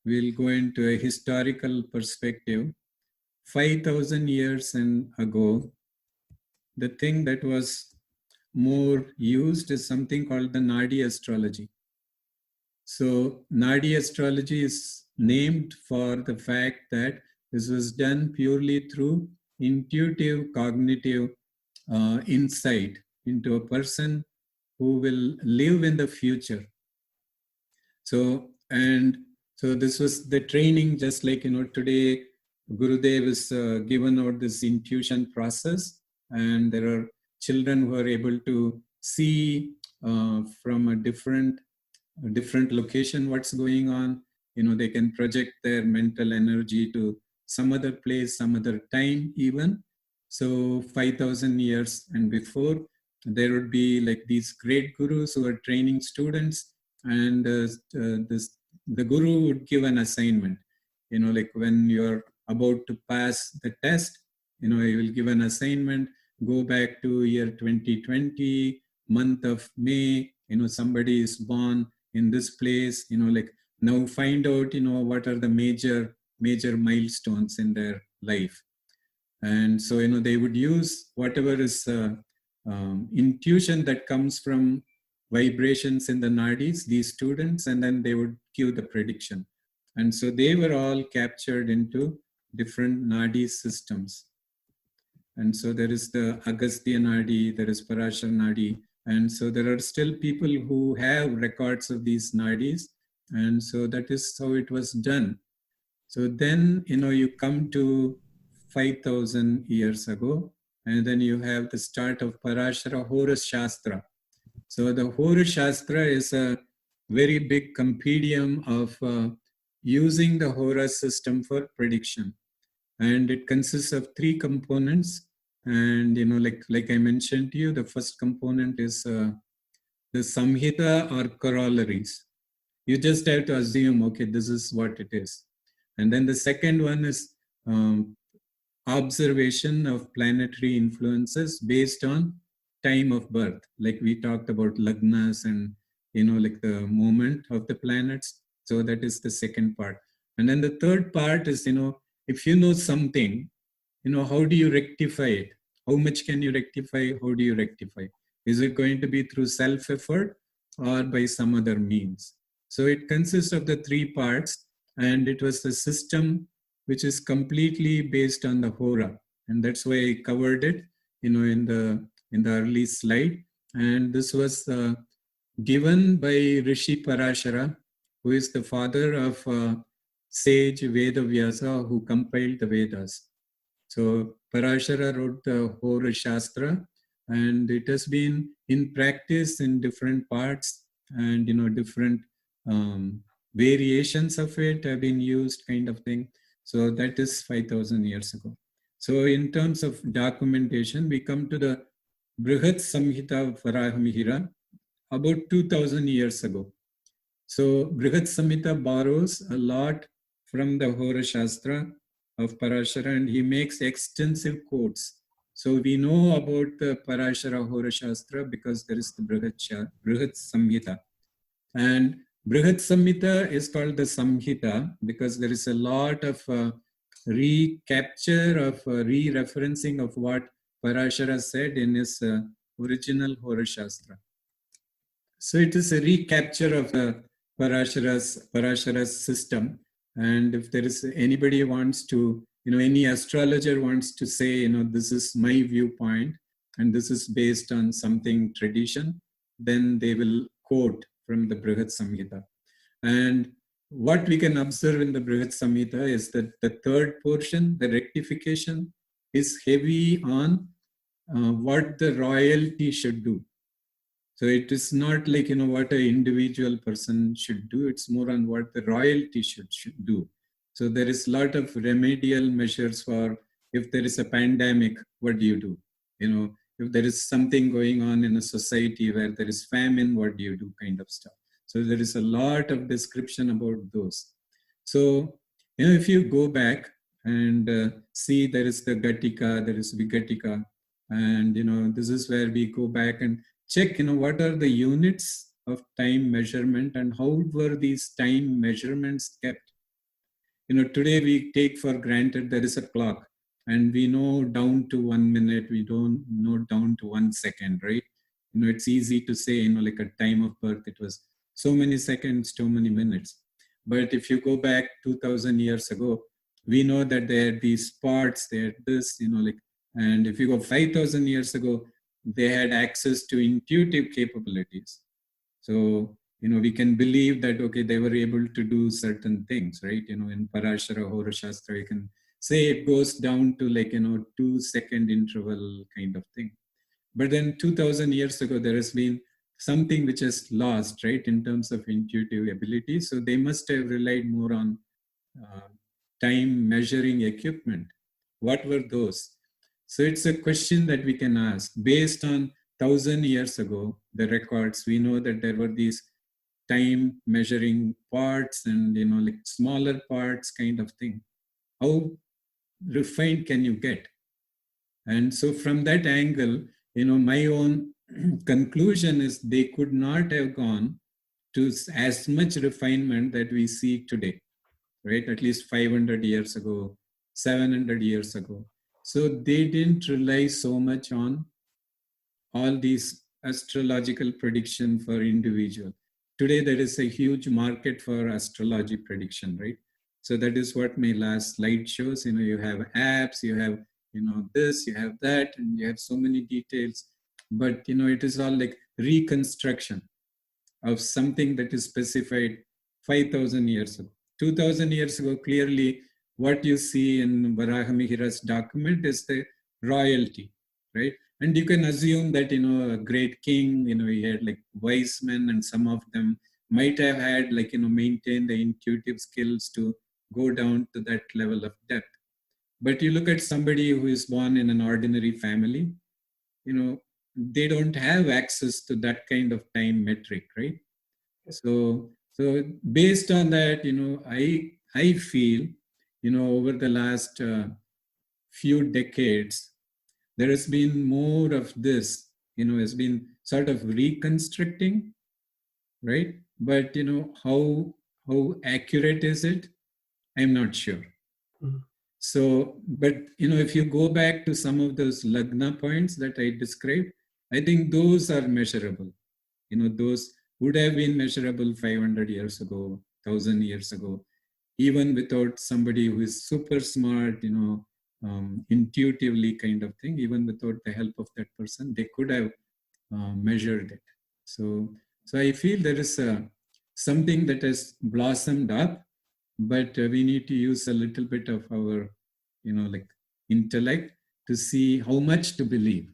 we'll go into a historical perspective. 5,000 years ago, the thing that was more used is something called the Nadi astrology. So Nadi astrology is named for the fact that this was done purely through intuitive cognitive insight into a person who will live in the future. So this was the training, just like today Gurudev is given out this intuition process, and there are children who are able to see from a different location what's going on. They can project their mental energy to some other place, some other time even. So 5,000 years and before, there would be like these great gurus who are training students, and the guru would give an assignment. Like when you're about to pass the test, he will give an assignment. Go back to year 2020, month of May. Somebody is born in this place. Like now find out what are the major milestones in their life. And so they would use whatever is intuition that comes from vibrations in the nadis, these students, and then they would give the prediction. And so they were all captured into different nadi systems. And so there is the Agastya Nadi, there is Parashar Nadi, and so there are still people who have records of these nadis, and so that is how it was done. So then, you come to 5,000 years ago, and then you have the start of Parashara Horus Shastra. So the Horus Shastra is a very big compendium of using the Horus system for prediction. And it consists of 3 components. And, like I mentioned to you, the first component is the Samhita or corollaries. You just have to assume, okay, this is what it is. And then the second one is observation of planetary influences based on time of birth. Like we talked about lagnas and, like the movement of the planets. So that is the second part. And then the third part is, if you know something, how do you rectify it? How much can you rectify? How do you rectify? Is it going to be through self-effort or by some other means? So it consists of the 3 parts, and it was the system which is completely based on the Hora. And that's why I covered it, in the early slide. And this was given by Rishi Parashara, who is the father of sage Vedavyasa, who compiled the Vedas. So Parashara wrote the Hora Shastra, and it has been in practice in different parts, and different variations of it have been used, kind of thing. So that is 5,000 years ago. So in terms of documentation, we come to the Brihat Samhita of Varahamihira about 2,000 years ago. So Brihat Samhita borrows a lot from the Hora Shastra of Parashara, and he makes extensive quotes. So we know about the Parashara Hora Shastra because there is the Brihat Samhita. And Brihat Samhita is called the Samhita because there is a lot of recapture of re-referencing of what Parashara said in his original Hora Shastra. So it is a recapture of Parashara's system. And if there is anybody wants to, any astrologer wants to say, this is my viewpoint and this is based on something tradition, then they will quote from the Brihat Samhita. And what we can observe in the Brihat Samhita is that the third portion, the rectification, is heavy on what the royalty should do. So it is not like, what an individual person should do. It's more on what the royalty should do. So there is a lot of remedial measures for if there is a pandemic, what do you do? If there is something going on in a society where there is famine, what do you do, kind of stuff. So there is a lot of description about those. So, if you go back and see, there is the Gatika, there is Vigatika, and, this is where we go back and check, what are the units of time measurement and how were these time measurements kept? today we take for granted there is a clock, and we know down to 1 minute, we don't know down to 1 second, right? It's easy to say, like a time of birth, it was so many seconds, so many minutes. But if you go back 2000 years ago, we know that there are these parts, there this, and if you go 5000 years ago, they had access to intuitive capabilities. So, we can believe that, okay, they were able to do certain things, right? In Parashara Hora Shastra, you can say it goes down to 2-second interval kind of thing. But then 2000 years ago, there has been something which is lost, right, in terms of intuitive ability. So they must have relied more on time measuring equipment. What were those? So it's a question that we can ask. Based on 1000 years ago, the records, we know that there were these time measuring parts and, smaller parts kind of thing. How refined can you get? And so from that angle, my own conclusion is they could not have gone to as much refinement that we see today, right? At least 500 years ago, 700 years ago. So they didn't rely so much on all these astrological prediction for individual. Today, there is a huge market for astrology prediction, right? So that is what my last slide shows. You have apps, you have, this, you have that, and you have so many details. But, it is all like reconstruction of something that is specified 5,000 years ago. 2,000 years ago, clearly what you see in Varahamihira's document is the royalty, right? And you can assume that, a great king, he had like wise men, and some of them might have had maintained the intuitive skills to go down to that level of depth. But you look at somebody who is born in an ordinary family, they don't have access to that kind of time metric, right? So based on that, I feel, over the last few decades, there has been more of this, has been sort of reconstructing, right? But, how accurate is it? I'm not sure. Mm-hmm. So, but, if you go back to some of those Lagna points that I described, I think those are measurable. Those would have been measurable 500 years ago, 1000 years ago, even without somebody who is super smart, intuitively kind of thing, even without the help of that person, they could have measured it. So I feel there is something that has blossomed up, but we need to use a little bit of our, intellect to see how much to believe.